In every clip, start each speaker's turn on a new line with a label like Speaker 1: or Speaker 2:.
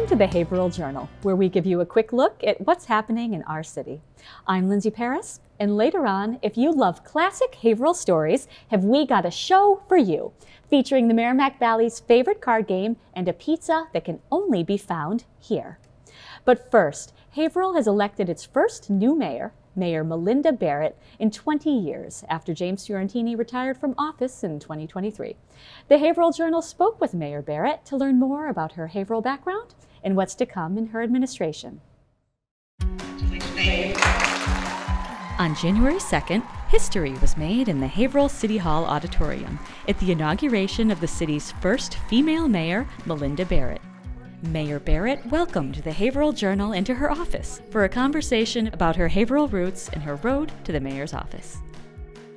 Speaker 1: Welcome to the Haverhill Journal, where we give you a quick look at what's happening in our city. I'm Lindsay Paris, and later on, if you love classic Haverhill stories, have we got a show for you, featuring the Merrimack Valley's favorite card game and a pizza that can only be found here. But first, Haverhill has elected its first new mayor, Mayor Melinda Barrett, in 20 years after James Fiorentini retired from office in 2023. The Haverhill Journal spoke with Mayor Barrett to learn more about her Haverhill background and what's to come in her administration. On January 2nd, history was made in the Haverhill City Hall auditorium at the inauguration of the city's first female mayor, Melinda Barrett. Mayor Barrett welcomed the Haverhill Journal into her office for a conversation about her Haverhill roots and her road to the mayor's office.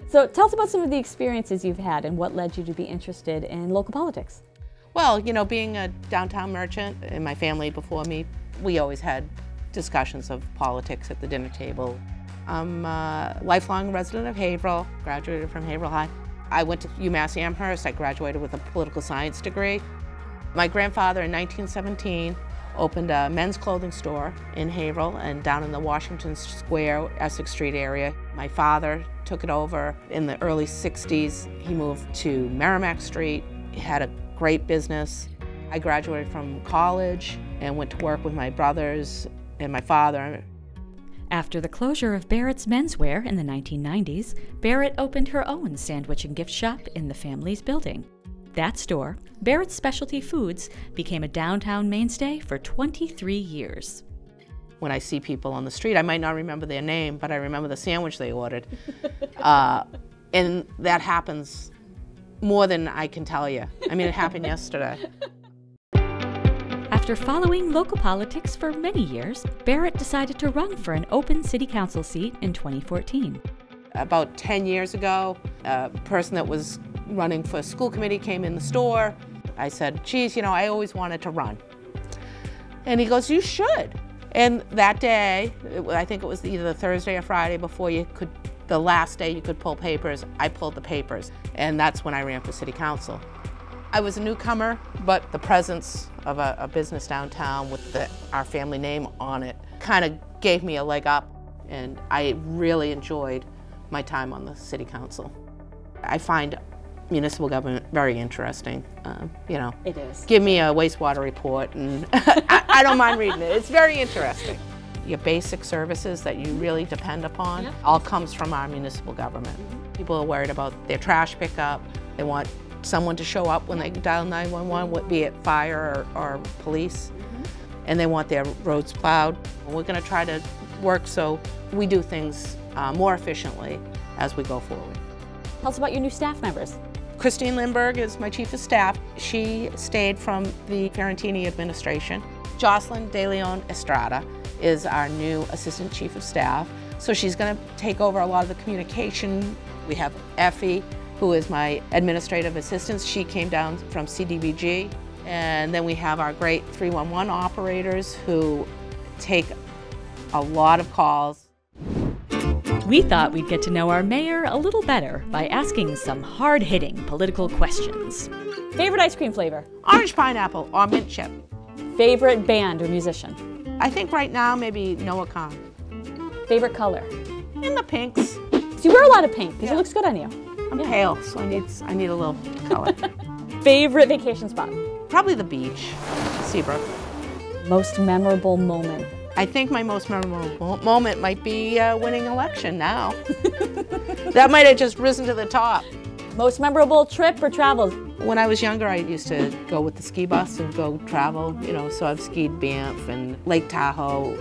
Speaker 1: So tell us about some of the experiences you've had and what led you to be interested in local politics.
Speaker 2: Well, you know, being a downtown merchant and my family before me, we always had discussions of politics at the dinner table. I'm a lifelong resident of Haverhill, graduated from Haverhill High. I went to UMass Amherst. I graduated with a political science degree. My grandfather in 1917 opened a men's clothing store in Haverhill and down in the Washington Square, Essex Street area. My father took it over in the early 60s. He moved to Merrimack Street. He had a great business. I graduated from college and went to work with my brothers and my father.
Speaker 1: After the closure of Barrett's menswear in the 1990s, Barrett opened her own sandwich and gift shop in the family's building. That store, Barrett's Specialty Foods, became a downtown mainstay for 23 years.
Speaker 2: When I see people on the street, I might not remember their name, but I remember the sandwich they ordered. And that happens more than I can tell you. I mean, it happened yesterday.
Speaker 1: After following local politics for many years, Barrett decided to run for an open city council seat in 2014.
Speaker 2: About 10 years ago, a person that was running for school committee came in the store. I said, geez, you know, I always wanted to run. And he goes, you should. And that day, I think it was either the Thursday or Friday before the last day you could pull papers, I pulled the papers. And that's when I ran for city council. I was a newcomer, but the presence of a business downtown with our family name on it kind of gave me a leg up. And I really enjoyed my time on the city council. I find municipal government very interesting. You know,
Speaker 1: it is.
Speaker 2: Give me a wastewater report and I don't mind reading it. It's very interesting. Your basic services that you really depend upon all comes from our municipal government. People are worried about their trash pickup. They want someone to show up when they dial 911, be it fire or police, and they want their roads plowed. We're going to try to work so we do things more efficiently as we go forward.
Speaker 1: Tell us about your new staff members.
Speaker 2: Christine Lindberg is my chief of staff. She stayed from the Fiorentini administration. Jocelyn De Leon Estrada is our new assistant chief of staff. So she's going to take over a lot of the communication. We have Effie, who is my administrative assistant. She came down from CDBG. And then we have our great 311 operators who take a lot of calls.
Speaker 1: We thought we'd get to know our mayor a little better by asking some hard-hitting political questions. Favorite ice cream flavor?
Speaker 2: Orange pineapple or mint chip.
Speaker 1: Favorite band or musician?
Speaker 2: I think right now maybe Noah Khan.
Speaker 1: Favorite color?
Speaker 2: In the pinks.
Speaker 1: So you wear a lot of pink because it looks good on you.
Speaker 2: I'm pale, so I need a little color.
Speaker 1: Favorite vacation spot?
Speaker 2: Probably the beach, Seabrook.
Speaker 1: Most memorable moment?
Speaker 2: I think my most memorable moment might be winning election now. That might have just risen to the top.
Speaker 1: Most memorable trip or travels?
Speaker 2: When I was younger, I used to go with the ski bus and go travel, you know, so I've skied Banff and Lake Tahoe.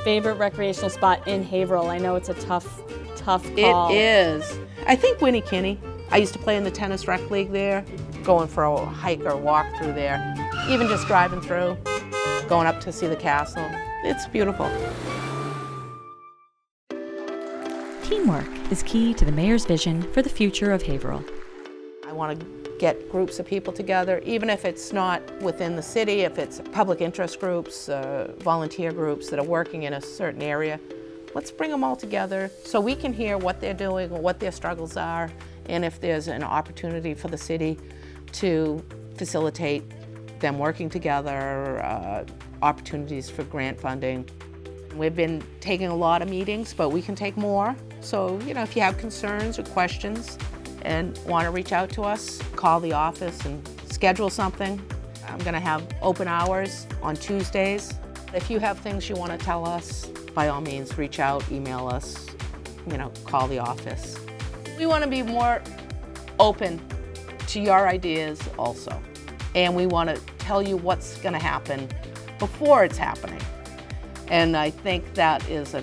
Speaker 1: Favorite recreational spot in Haverhill? I know it's a tough call.
Speaker 2: It is. I think Winnie Kinney. I used to play in the tennis rec league there, going for a hike or walk through there, even just driving through, going up to see the castle. It's beautiful.
Speaker 1: Teamwork is key to the mayor's vision for the future of Haverhill.
Speaker 2: I want to get groups of people together, even if it's not within the city, if it's public interest groups, volunteer groups that are working in a certain area. Let's bring them all together so we can hear what they're doing, what their struggles are, and if there's an opportunity for the city to facilitate them working together, opportunities for grant funding. We've been taking a lot of meetings, but we can take more. So, you know, if you have concerns or questions and want to reach out to us, call the office and schedule something. I'm going to have open hours on Tuesdays. If you have things you want to tell us, by all means, reach out, email us, you know, call the office. We want to be more open to your ideas also. And we want to tell you what's going to happen before it's happening. And I think that is a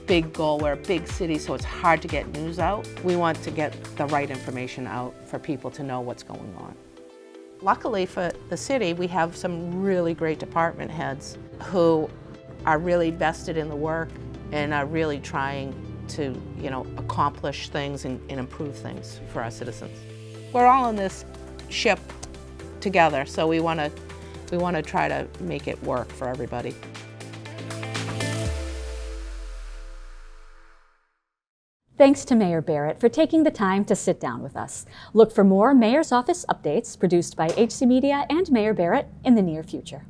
Speaker 2: big goal. We're a big city, so it's hard to get news out. We want to get the right information out for people to know what's going on. Luckily for the city, we have some really great department heads who are really vested in the work and are really trying to, you know, accomplish things and improve things for our citizens. We're all in this ship together, so we want to try to make it work for everybody.
Speaker 1: Thanks to Mayor Barrett for taking the time to sit down with us. Look for more Mayor's Office updates produced by HC Media and Mayor Barrett in the near future.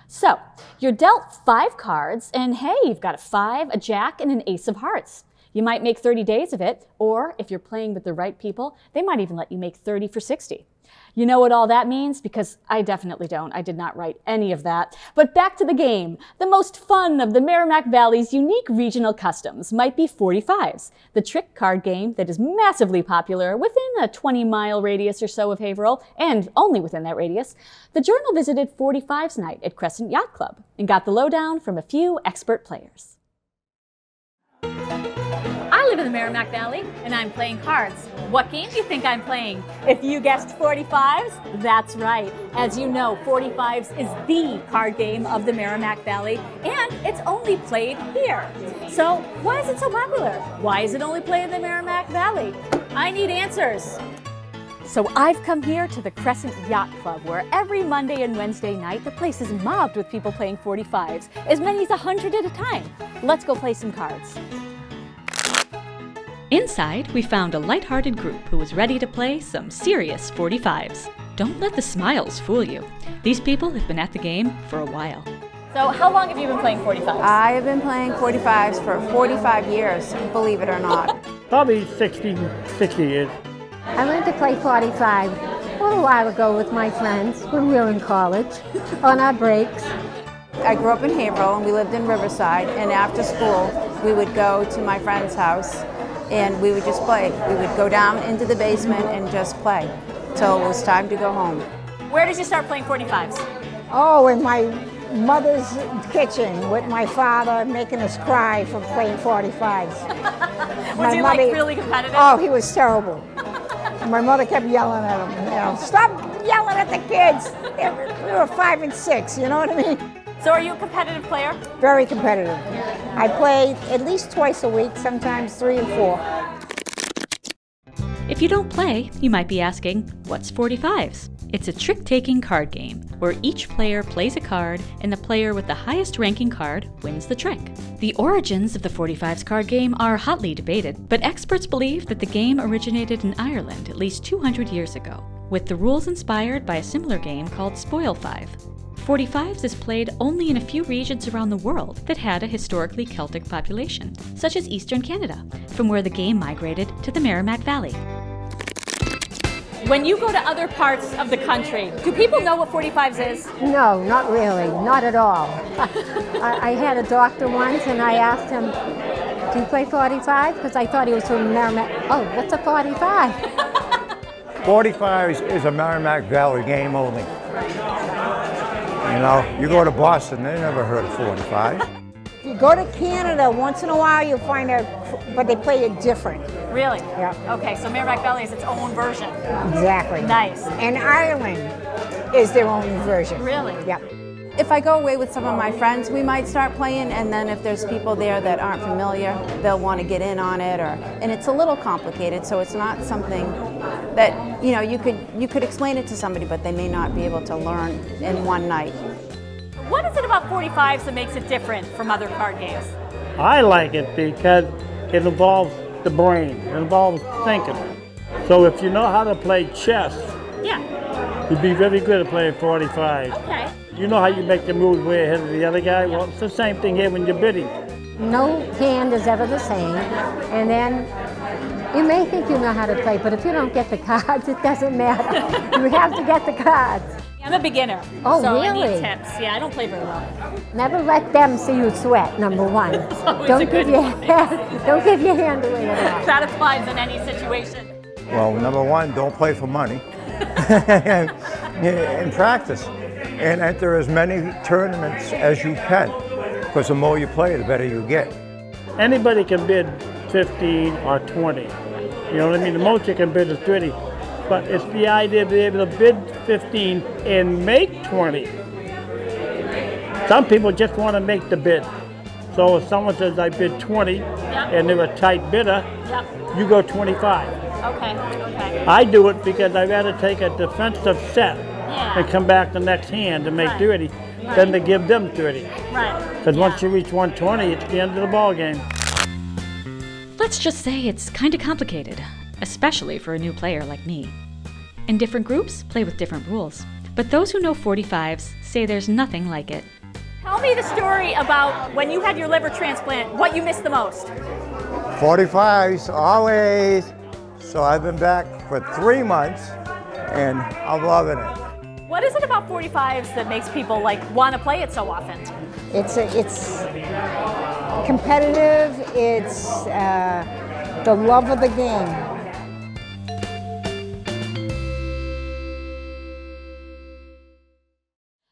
Speaker 1: So, you're dealt 5 cards, and hey, you've got a 5, a jack, and an ace of hearts. You might make 30 days of it, or if you're playing with the right people, they might even let you make 30 for 60. You know what all that means? Because I definitely don't. I did not write any of that. But back to the game. The most fun of the Merrimack Valley's unique regional customs might be 45s, the trick card game that is massively popular within a 20-mile radius or so of Haverhill, and only within that radius. The Journal visited 45s night at Crescent Yacht Club and got the lowdown from a few expert players. I live in the Merrimack Valley, and I'm playing cards. What game do you think I'm playing? If you guessed 45s, that's right. As you know, 45s is the card game of the Merrimack Valley, and it's only played here. So why is it so popular? Why is it only played in the Merrimack Valley? I need answers. So I've come here to the Crescent Yacht Club, where every Monday and Wednesday night, the place is mobbed with people playing 45s, as many as 100 at a time. Let's go play some cards. Inside, we found a lighthearted group who was ready to play some serious 45s. Don't let the smiles fool you. These people have been at the game for a while. So how long have you been playing 45s?
Speaker 3: I have been playing 45s for 45 years, believe it or not.
Speaker 4: Probably 60 years.
Speaker 5: I learned to play 45 a little while ago with my friends when we were in college, on our breaks.
Speaker 3: I grew up in Haverhill and we lived in Riverside, and after school we would go to my friend's house and we would just play. We would go down into the basement and just play till it was time to go home.
Speaker 1: Where did you start playing 45s?
Speaker 5: Oh, in my mother's kitchen with my father making us cry for playing 45s.
Speaker 1: Was he like really competitive?
Speaker 5: Oh, he was terrible. My mother kept yelling at him, you know, stop yelling at the kids. We were 5 and 6, you know what I mean?
Speaker 1: So are you a competitive player?
Speaker 5: Very competitive. I play at least twice a week, sometimes 3 and 4.
Speaker 1: If you don't play, you might be asking, what's 45s? It's a trick-taking card game, where each player plays a card, and the player with the highest ranking card wins the trick. The origins of the 45s card game are hotly debated, but experts believe that the game originated in Ireland at least 200 years ago, with the rules inspired by a similar game called Spoil 5. 45s is played only in a few regions around the world that had a historically Celtic population, such as Eastern Canada, from where the game migrated to the Merrimack Valley. When you go to other parts of the country, do people know what 45s is?
Speaker 5: No, not really, not at all. I had a doctor once and I asked him, do you play 45? Because I thought he was from Merrimack. Oh, what's a 45?
Speaker 6: 45 is a Merrimack Valley game only. You know, you go to Boston, they never heard of 45.
Speaker 5: If you go to Canada, once in a while you'll find out, but they play it different.
Speaker 1: Really?
Speaker 5: Yeah.
Speaker 1: Okay, so Merrimack Valley is its own version.
Speaker 5: Exactly.
Speaker 1: Nice.
Speaker 5: And Ireland is their own version.
Speaker 1: Really?
Speaker 5: Yeah.
Speaker 3: If I go away with some of my friends, we might start playing, and then if there's people there that aren't familiar, they'll want to get in on it, and it's a little complicated, so it's not something that, you know, you could explain it to somebody, but they may not be able to learn in one night.
Speaker 1: What is it about 45s that makes it different from other card games?
Speaker 4: I like it because it involves the brain, it involves thinking. So if you know how to play chess,
Speaker 1: Yeah.
Speaker 4: you'd be very good at playing 45.
Speaker 1: Okay.
Speaker 4: You know how you make the moves way ahead of the other guy? Well, it's the same thing here when you're bidding.
Speaker 5: No hand is ever the same. And then you may think you know how to play, but if you don't get the cards, it doesn't matter. You have to get the cards.
Speaker 1: I'm a beginner.
Speaker 5: Oh,
Speaker 1: so
Speaker 5: really?
Speaker 1: I need tips. Yeah, I don't play very well.
Speaker 5: Never let them see you sweat, number one. Don't give your hand away at all.
Speaker 1: That applies in any situation.
Speaker 6: Well, number one, don't play for money. and practice. And enter as many tournaments as you can. Because the more you play, the better you get.
Speaker 4: Anybody can bid 15 or 20. You know what I mean? The most you can bid is 30. But it's the idea to be able to bid 15 and make 20. Some people just want to make the bid. So if someone says I bid 20 and they're a tight bidder, you go 25.
Speaker 1: Okay.
Speaker 4: I do it because I'd rather take a defensive set and come back the next hand and make 30 than to give them 30.
Speaker 1: Right.
Speaker 4: Because once you reach 120, it's the end of the ball game.
Speaker 1: Let's just say it's kind of complicated, especially for a new player like me. And different groups play with different rules. But those who know 45s say there's nothing like it. Tell me the story about when you had your liver transplant, what you missed the most.
Speaker 6: 45s, always. So I've been back for 3 months, and I'm loving it.
Speaker 1: What is it about 45s that makes people want to play it so often?
Speaker 7: It's competitive. It's the love of the game.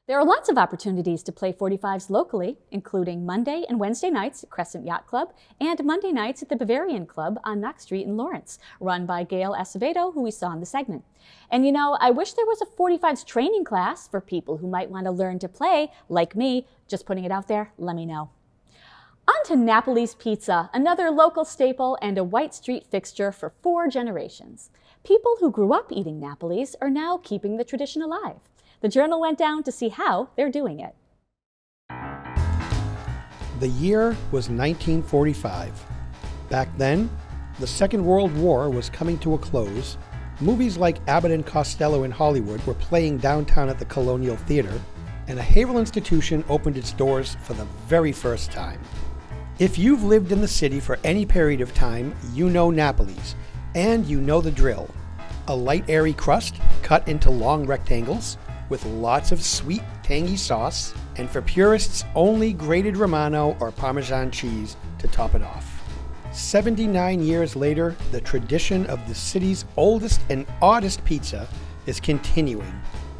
Speaker 1: There are lots of opportunities to play 45s locally, including Monday and Wednesday nights at Crescent Yacht Club and Monday nights at the Bavarian Club on Knox Street in Lawrence, run by Gail Acevedo, who we saw in the segment. And you know, I wish there was a 45s training class for people who might want to learn to play, like me. Just putting it out there, let me know. On to Napolis Pizza, another local staple and a White Street fixture for 4 generations. People who grew up eating Napolis are now keeping the tradition alive. The Journal went down to see how they're doing it.
Speaker 8: The year was 1945. Back then, the Second World War was coming to a close. Movies like Abbott and Costello in Hollywood were playing downtown at the Colonial Theater, and a Haverhill institution opened its doors for the very first time. If you've lived in the city for any period of time, you know Napolis, and you know the drill. A light, airy crust cut into long rectangles, with lots of sweet, tangy sauce, and for purists, only grated Romano or Parmesan cheese to top it off. 79 years later, the tradition of the city's oldest and oddest pizza is continuing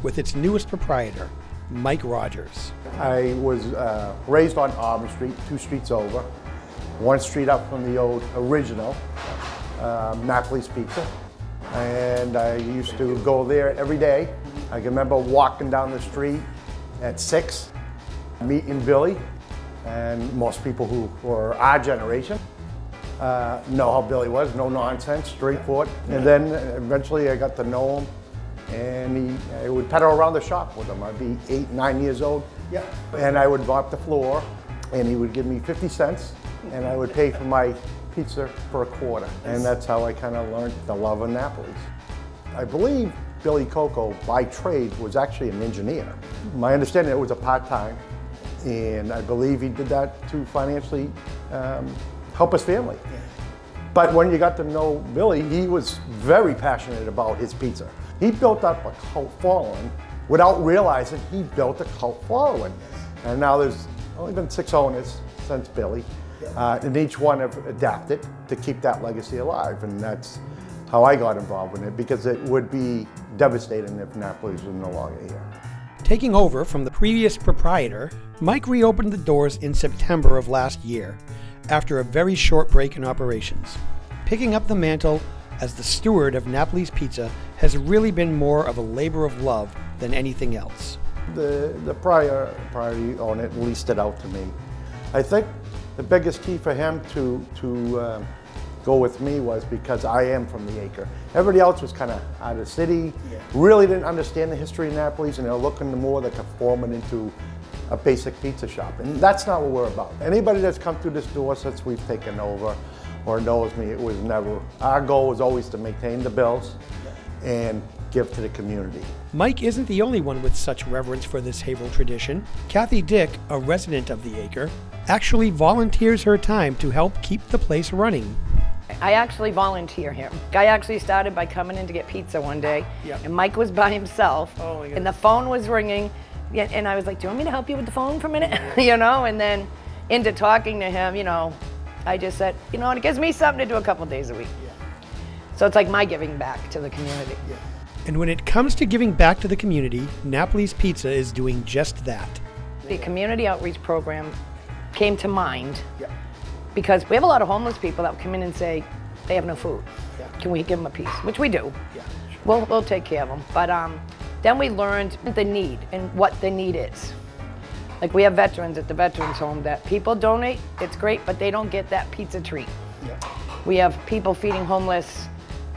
Speaker 8: with its newest proprietor, Mike Rogers.
Speaker 9: I was raised on Auburn Street, 2 streets over, 1 street up from the old original Napolis Pizza. And I used to go there every day. I can remember walking down the street at 6, meeting Billy, and most people who were our generation know how Billy was, no nonsense, straightforward. And then eventually I got to know him, and I would pedal around the shop with him. I'd be 8, 9 years old, and I would mop the floor, and he would give me 50 cents, and I would pay for my pizza for a quarter. And that's how I kind of learned the love of Napolis. I believe Billy Coco, by trade, was actually an engineer. My understanding, it was a part-time, and I believe he did that to financially help his family. But when you got to know Billy, he was very passionate about his pizza. He built up a cult following without realizing he built a cult following. And now there's only been 6 owners since Billy, and each one have adapted to keep that legacy alive. And that's how I got involved in it, because it would be devastating if Napolis was no longer here.
Speaker 8: Taking over from the previous proprietor, Mike reopened the doors in September of last year, after a very short break in operations. Picking up the mantle as the steward of Napolis Pizza has really been more of a labor of love than anything else.
Speaker 9: The prior owner leased it out to me. I think the biggest key for him to go with me was because I am from the Acre. Everybody else was kind of out of the city, really didn't understand the history of Napolis, and they're looking more to form it into a basic pizza shop. And that's not what we're about. Anybody that's come through this door since we've taken over or knows me, it was never, our goal was always to maintain the bills and give to the community.
Speaker 8: Mike isn't the only one with such reverence for this Haverhill tradition. Kathy Dick, a resident of the Acre, actually volunteers her time to help keep the place running.
Speaker 10: I actually volunteer here. I actually started by coming in to get pizza one day, and Mike was by himself, and the phone was ringing, and I was like, do you want me to help you with the phone for a minute? You know, and then into talking to him, you know, I just said, you know, and it gives me something to do a couple days a week. So it's like my giving back to the community.
Speaker 8: And when it comes to giving back to the community, Napolis Pizza is doing just that.
Speaker 10: The community outreach program came to mind because we have a lot of homeless people that come in and say they have no food. Can we give them a piece? Which we do. We'll take care of them. But then we learned the need and what the need is. Like we have veterans at the veterans home that people donate, it's great, but they don't get that pizza treat. We have people feeding homeless,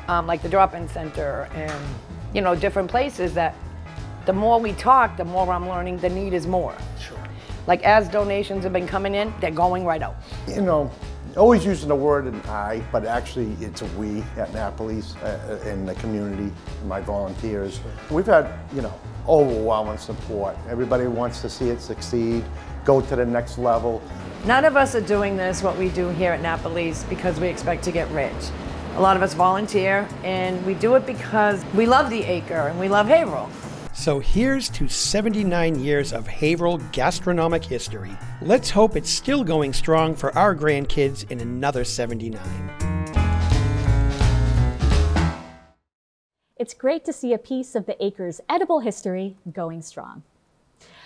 Speaker 10: like the drop-in center and, you know, different places that the more we talk, the more I'm learning the need is more. Like as donations have been coming in, they're going right out.
Speaker 9: You know, always using the word an I, but actually it's a we at Napolis in the community, my volunteers. We've had, you know, overwhelming support. Everybody wants to see it succeed, go to the next level.
Speaker 10: None of us are doing this, what we do here at Napolis, because we expect to get rich. A lot of us volunteer, and we do it because we love the Acre and we love Haverhill.
Speaker 8: So here's to 79 years of Haverhill gastronomic history. Let's hope it's still going strong for our grandkids in another 79.
Speaker 1: It's great to see a piece of the Acre's edible history going strong.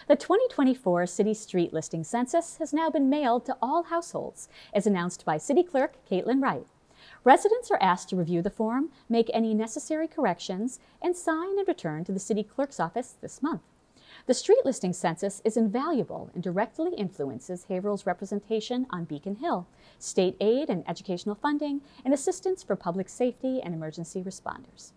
Speaker 1: The 2024 City Street Listing Census has now been mailed to all households, as announced by City Clerk Caitlin Wright. Residents are asked to review the form, make any necessary corrections, and sign and return to the City Clerk's office this month. The Street Listing Census is invaluable and directly influences Haverhill's representation on Beacon Hill, state aid and educational funding, and assistance for public safety and emergency responders.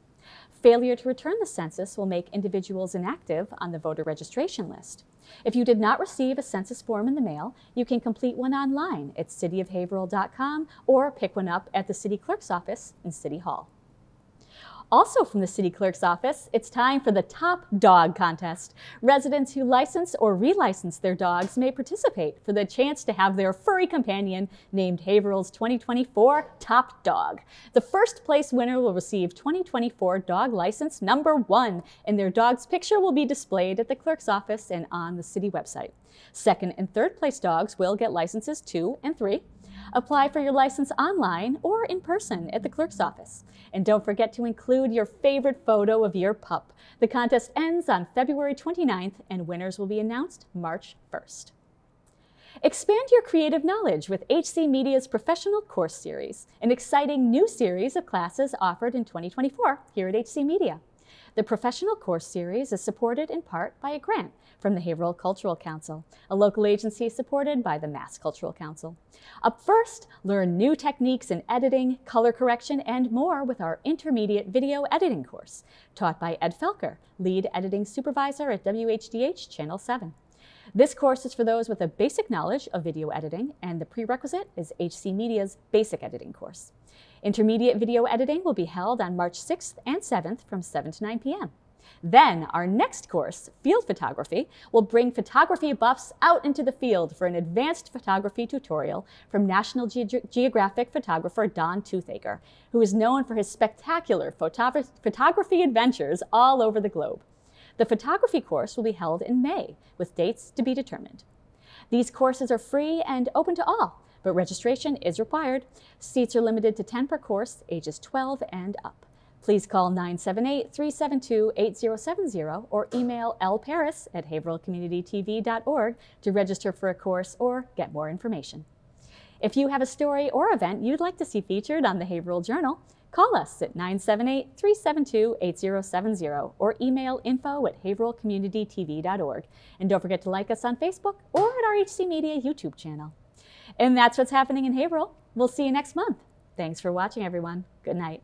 Speaker 1: Failure to return the census will make individuals inactive on the voter registration list. If you did not receive a census form in the mail, you can complete one online at cityofhaverhill.com or pick one up at the City Clerk's office in City Hall. Also from the City Clerk's office, it's time for the Top Dog Contest. Residents who license or relicense their dogs may participate for the chance to have their furry companion named Haverhill's 2024 Top Dog. The first place winner will receive 2024 Dog License Number 1, and their dog's picture will be displayed at the clerk's office and on the city website. Second and third place dogs will get licenses 2 and 3. Apply for your license online or in person at the clerk's office. And don't forget to include your favorite photo of your pup. The contest ends on February 29th and winners will be announced March 1st. Expand your creative knowledge with HC Media's Professional Course Series, an exciting new series of classes offered in 2024 here at HC Media. The Professional Course Series is supported in part by a grant from the Haverhill Cultural Council, a local agency supported by the Mass Cultural Council. Up first, learn new techniques in editing, color correction, and more with our intermediate video editing course, taught by Ed Felker, lead editing supervisor at WHDH Channel 7. This course is for those with a basic knowledge of video editing, and the prerequisite is HC Media's Basic Editing course. Intermediate video editing will be held on March 6th and 7th from 7 to 9 p.m. Then, our next course, Field Photography, will bring photography buffs out into the field for an advanced photography tutorial from National Geographic photographer Don Toothaker, who is known for his spectacular photography adventures all over the globe. The photography course will be held in May, with dates to be determined. These courses are free and open to all, but registration is required. Seats are limited to 10 per course, ages 12 and up. Please call 978-372-8070 or email lparis@haverhillcommunitytv.org to register for a course or get more information. If you have a story or event you'd like to see featured on the Haverhill Journal, call us at 978-372-8070 or email info@haverhillcommunitytv.org. And don't forget to like us on Facebook or at our HC Media YouTube channel. And that's what's happening in Haverhill. We'll see you next month. Thanks for watching, everyone. Good night.